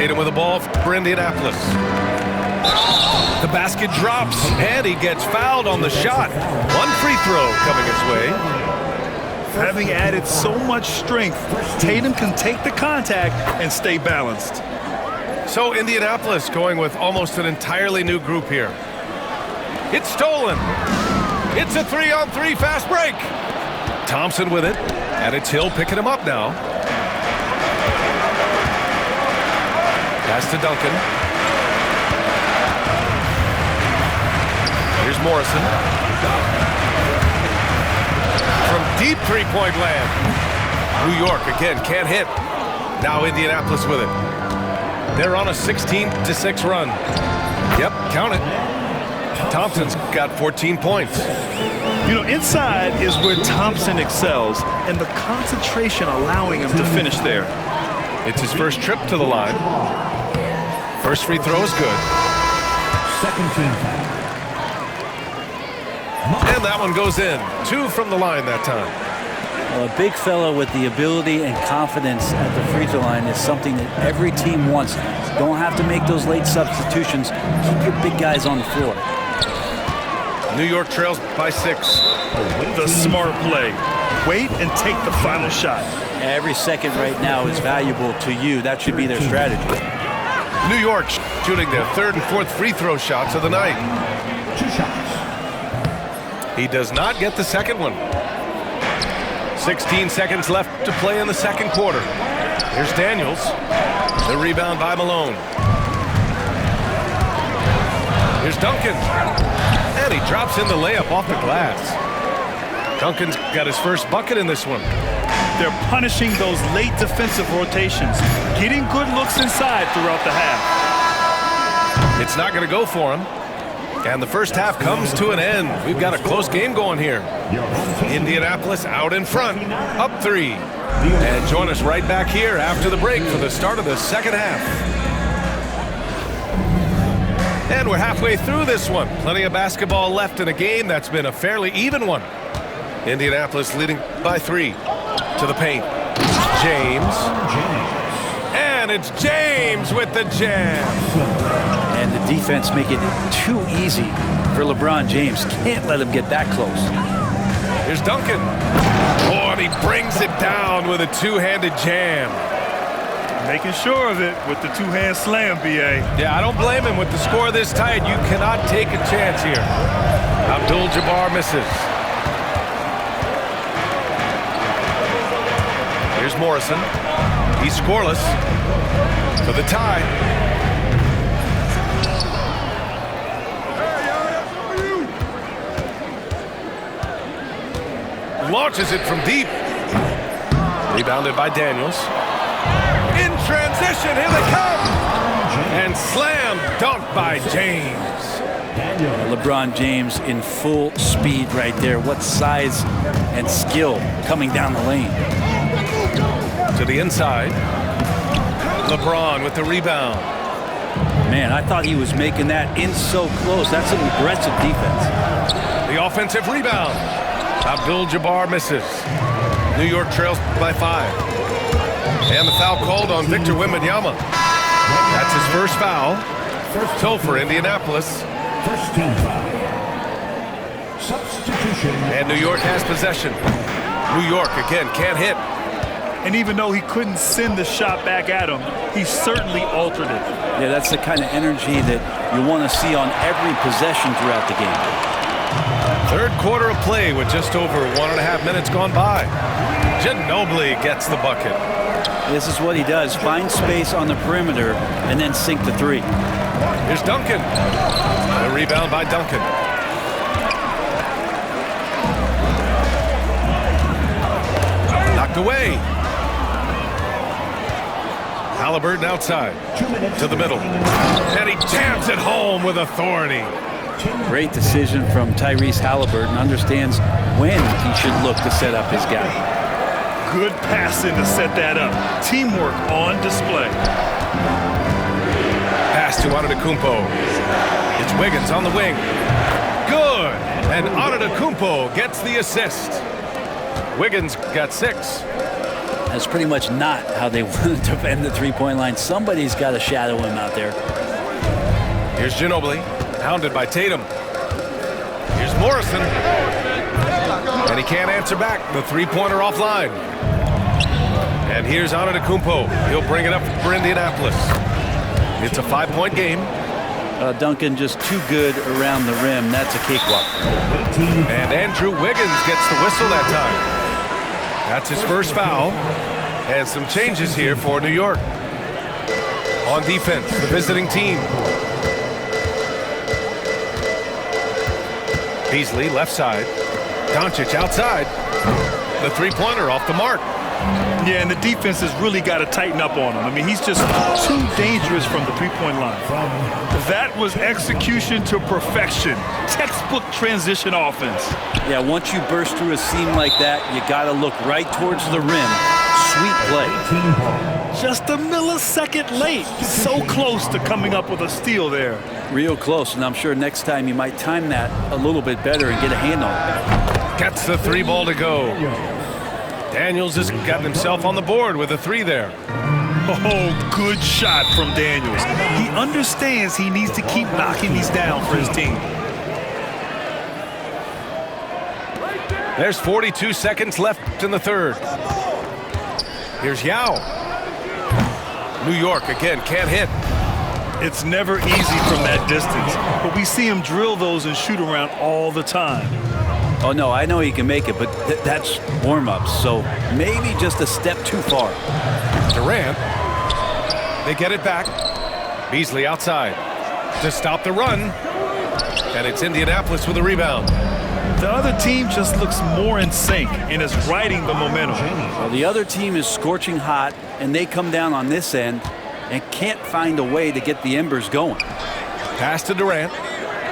Tatum with the ball for Indianapolis. The basket drops, and he gets fouled on the shot. One free throw coming his way. Having added so much strength, Tatum can take the contact and stay balanced. So Indianapolis going with almost an entirely new group here. It's stolen. It's a 3-on-3 fast break. Thompson with it, and it's Hill picking him up now. Pass to Duncan. Here's Morrison. From deep three-point land. New York, again, can't hit. Now Indianapolis with it. They're on a 16-6 run. Yep, count it. Thompson's got 14 points. You know, inside is where Thompson excels, and the concentration allowing him to finish there. It's his first trip to the line. First free throw is good. Second team foul. And that one goes in. 2 from the line that time. Well, a big fella with the ability and confidence at the free throw line is something that every team wants. Don't have to make those late substitutions. Keep your big guys on the floor. New York trails by 6. The smart play. Wait and take the final shot. Every second right now is valuable to you. That should be their strategy. New York shooting their 3rd and 4th free throw shots of the night. 2 shots. He does not get the second one. 16 seconds left to play in the second quarter. Here's Daniels. The rebound by Malone. Here's Duncan. And he drops in the layup off the glass. Duncan's got his first bucket in this one. They're punishing those late defensive rotations, getting good looks inside throughout the half. It's not going to go for him. And the first half comes to an end. We've got a close game going here. Indianapolis out in front, up 3. And join us right back here after the break for the start of the second half. And we're halfway through this one. Plenty of basketball left in a game that's been a fairly even one. Indianapolis leading by 3. To the paint. James. And it's James with the jam. And the defense make it too easy for LeBron James. Can't let him get that close. Here's Duncan. Oh, and he brings it down with a two-handed jam. Making sure of it with the two-hand slam, B.A. Yeah, I don't blame him. With the score this tight, you cannot take a chance here. Abdul-Jabbar misses. Here's Morrison. He's scoreless for the tie. Launches it from deep. Rebounded by Daniels. In transition, here they come. And slam dunk by James. LeBron James in full speed right there. What size and skill coming down the lane. To the inside. LeBron with the rebound. Man, I thought he was making that in so close. That's some aggressive defense. The offensive rebound. Abdul-Jabbar misses. New York trails by 5. And the foul called on Victor Wembanyama. That's his first foul. So for Indianapolis. First team foul. Substitution. And New York has possession. New York, again, can't hit. And even though he couldn't send the shot back at him, he certainly altered it. Yeah, that's the kind of energy that you want to see on every possession throughout the game. Third quarter of play with just over 1.5 minutes gone by. Ginobili gets the bucket. This is what he does. Find space on the perimeter and then sink the 3. Here's Duncan. The rebound by Duncan. Knocked away. Haliburton outside. To the middle. And he jams it home with authority. Great decision from Tyrese Haliburton. Understands when he should look to set up his guy. Good passing to set that up. Teamwork on display. Pass to Antetokounmpo. It's Wiggins on the wing. Good. And Antetokounmpo gets the assist. Wiggins got 6. That's pretty much not how they want to defend the three-point line. Somebody's got to shadow him out there. Here's Ginobili, hounded by Tatum. Here's Morrison. And he can't answer back. The three-pointer offline. And here's Antetokounmpo. He'll bring it up for Indianapolis. It's a 5-point game. Duncan just too good around the rim. That's a cakewalk. And Andrew Wiggins gets the whistle that time. That's his first foul. And some changes here for New York. On defense, the visiting team. Beasley, left side. Doncic outside. The three-pointer off the mark. Yeah, and the defense has really got to tighten up on him. I mean, he's just too dangerous from the three-point line. That was execution to perfection. Textbook transition offense. Yeah, once you burst through a seam like that, you got to look right towards the rim. Sweet play. Just a millisecond late. So close to coming up with a steal there. Real close, and I'm sure next time you might time that a little bit better and get a hand on it. Gets the three ball to go. Daniels has got himself on the board with a three there. Oh, good shot from Daniels. He understands he needs to keep knocking these down for his team. There's 42 seconds left in the third. Here's Yao. New York again can't hit. It's never easy from that distance, but we see him drill those and shoot around all the time. Oh, no, I know he can make it, but that's warm-ups, so maybe just a step too far. Durant. They get it back. Beasley outside to stop the run. And it's Indianapolis with a rebound. The other team just looks more in sync and is riding the momentum. Well, the other team is scorching hot, and they come down on this end and can't find a way to get the embers going. Pass to Durant.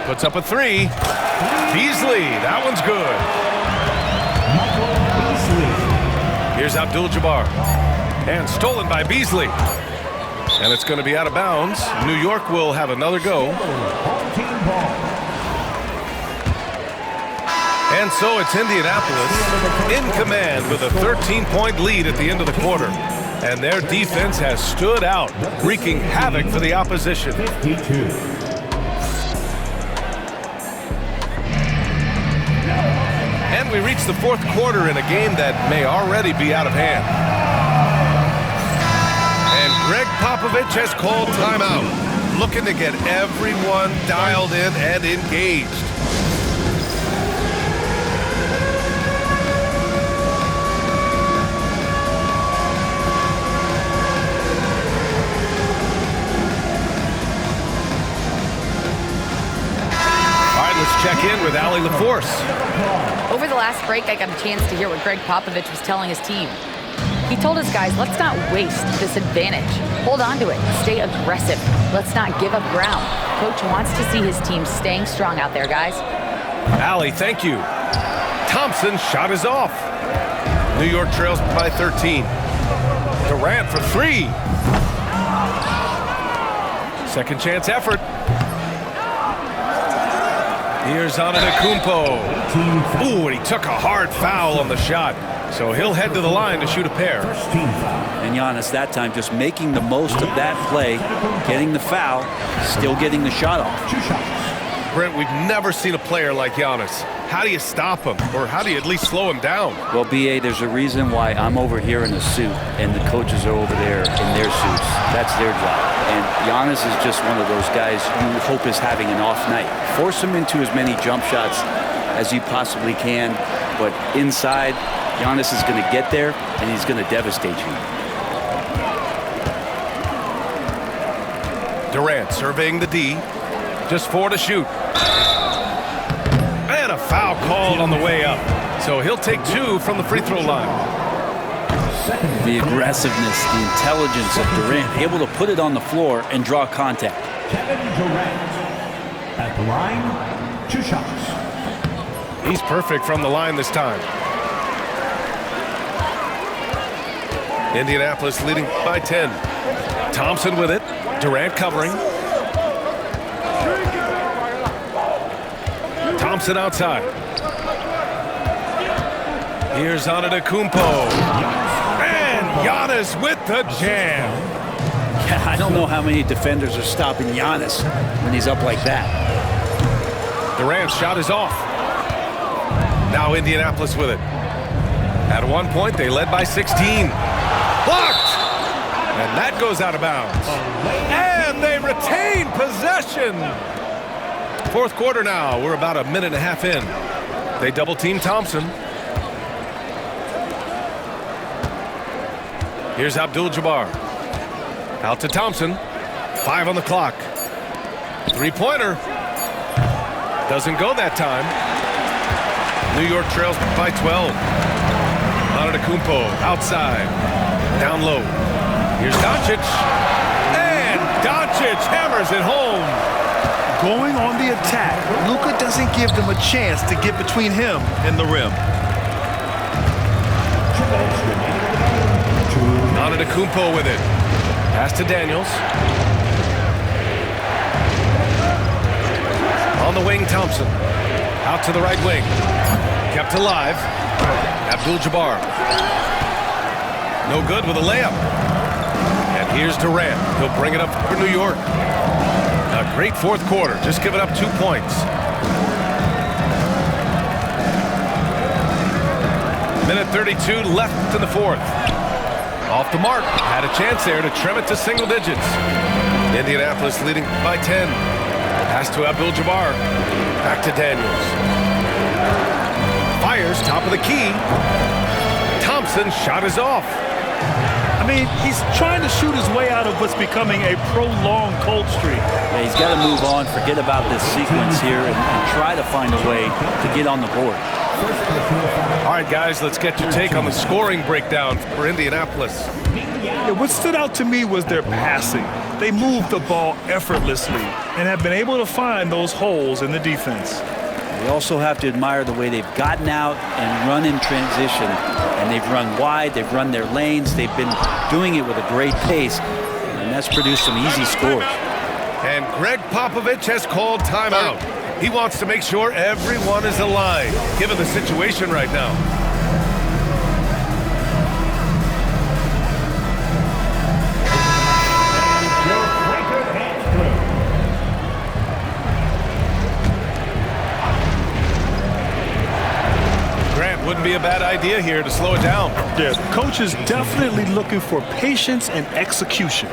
Puts up a three. Beasley, that one's good. Here's Abdul-Jabbar. And stolen by Beasley. And it's going to be out of bounds. New York will have another go. And so it's Indianapolis in command with a 13-point lead at the end of the quarter. And their defense has stood out, wreaking havoc for the opposition. 52. And we reach the fourth quarter in a game that may already be out of hand. And Greg Popovich has called timeout, looking to get everyone dialed in and engaged. Check in with Allie LaForce. Over the last break, I got a chance to hear what Greg Popovich was telling his team. He told his guys, let's not waste this advantage. Hold on to it. Stay aggressive. Let's not give up ground. Coach wants to see his team staying strong out there, guys. Allie, thank you. Thompson's shot is off. New York trails by 13. Durant for three. Second chance effort. Here's Antetokounmpo. Ooh, and he took a hard foul on the shot. So he'll head to the line to shoot a pair. And Giannis that time just making the most of that play, getting the foul, still getting the shot off. Brent, we've never seen a player like Giannis. How do you stop him? Or how do you at least slow him down? Well, B.A., there's a reason why I'm over here in a suit and the coaches are over there in their suits. That's their job. And Giannis is just one of those guys you hope is having an off night. Force him into as many jump shots as you possibly can, but inside, Giannis is going to get there and he's going to devastate you. Durant surveying the D. Just 4 to shoot. And a foul called on the way up. So he'll take 2 from the free throw line. The aggressiveness, the intelligence of Durant, able to put it on the floor and draw contact. Kevin Durant at the line, 2 shots. He's perfect from the line this time. Indianapolis leading by 10. Thompson with it. Durant covering. Thompson outside. Here's Antetokounmpo. And Giannis with the jam. Yeah, I don't know how many defenders are stopping Giannis when he's up like that. Durant's shot is off. Now Indianapolis with it. At one point, they led by 16. Blocked! And that goes out of bounds. And they retain possession. Fourth quarter now. We're about a minute and a half in. They double-team Thompson. Here's Abdul-Jabbar. Out to Thompson. 5 on the clock. Three-pointer. Doesn't go that time. New York trails by 12. Antetokounmpo outside. Down low. Here's Doncic. And Doncic hammers it home. Going on the attack, Luka doesn't give them a chance to get between him and the rim. Antetokounmpo with it. Pass to Daniels. On the wing, Thompson. Out to the right wing. Kept alive. Abdul-Jabbar. No good with a layup. And here's Durant. He'll bring it up for New York. A great fourth quarter. Just giving up 2 points. Minute 32 left in the fourth. Off the mark. Had a chance there to trim it to single digits. Indianapolis leading by 10. Pass to Abdul-Jabbar. Back to Daniels. Fires top of the key. Thompson's shot is off. I mean, he's trying to shoot his way out of what's becoming a prolonged cold streak. Yeah, he's got to move on, forget about this sequence here, and try to find a way to get on the board. All right, guys, let's get your take on the scoring breakdown for Indianapolis. Yeah, what stood out to me was their passing. They moved the ball effortlessly and have been able to find those holes in the defense. We also have to admire the way they've gotten out and run in transition. And they've run wide, they've run their lanes, they've been doing it with a great pace, and that's produced some easy scores. And Greg Popovich has called timeout. He wants to make sure everyone is aligned, given the situation right now. Wouldn't be a bad idea here to slow it down. Yeah, the coach is definitely looking for patience and execution.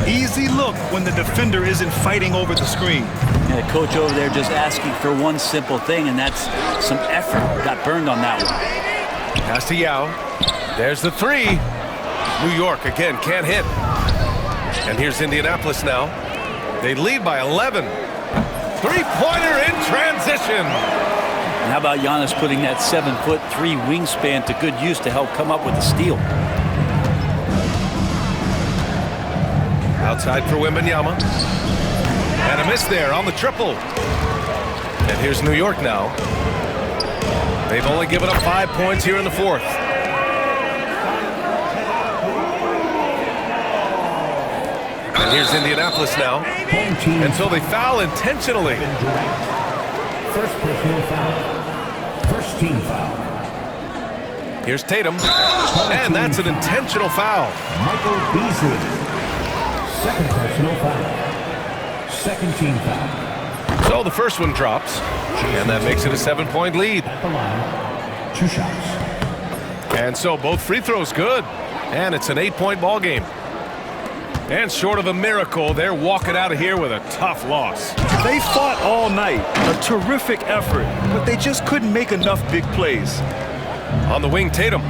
Easy look when the defender isn't fighting over the screen. And the coach over there just asking for one simple thing, and that's some effort. Got burned on that one. Pass to Yao. There's the three. New York, again, can't hit. And here's Indianapolis now. They lead by 11. Three-pointer in transition. And how about Giannis putting that 7'3" wingspan to good use to help come up with the steal? Outside for Wembanyama. And a miss there on the triple. And here's New York now. They've only given up 5 points here in the fourth. And here's Indianapolis now. Until they foul intentionally. First personal foul. First team foul. Here's Tatum. And that's an intentional foul. Michael Beasley. Second personal foul. Second team foul. So the first one drops. And that makes it a 7-point lead. At the line. 2 shots. And so both free throws good. And it's an 8-point ball game. And short of a miracle, they're walking out of here with a tough loss. They fought all night. A terrific effort. But they just couldn't make enough big plays. On the wing, Tatum.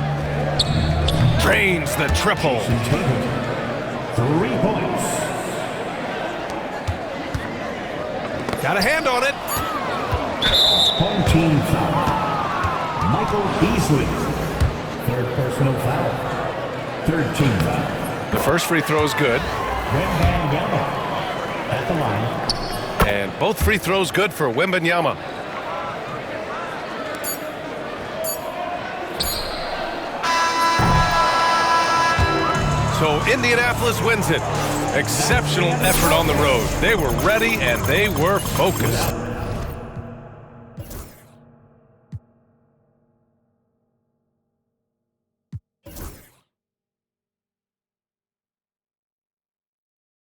Drains the triple. 3 points. Got a hand on it. Home team foul. Michael Beasley. Third personal foul. Third team foul. The first free throw is good. Wembanyama at the line. And both free throws good for Wembanyama. So Indianapolis wins it. Exceptional effort on the road. They were ready and they were focused.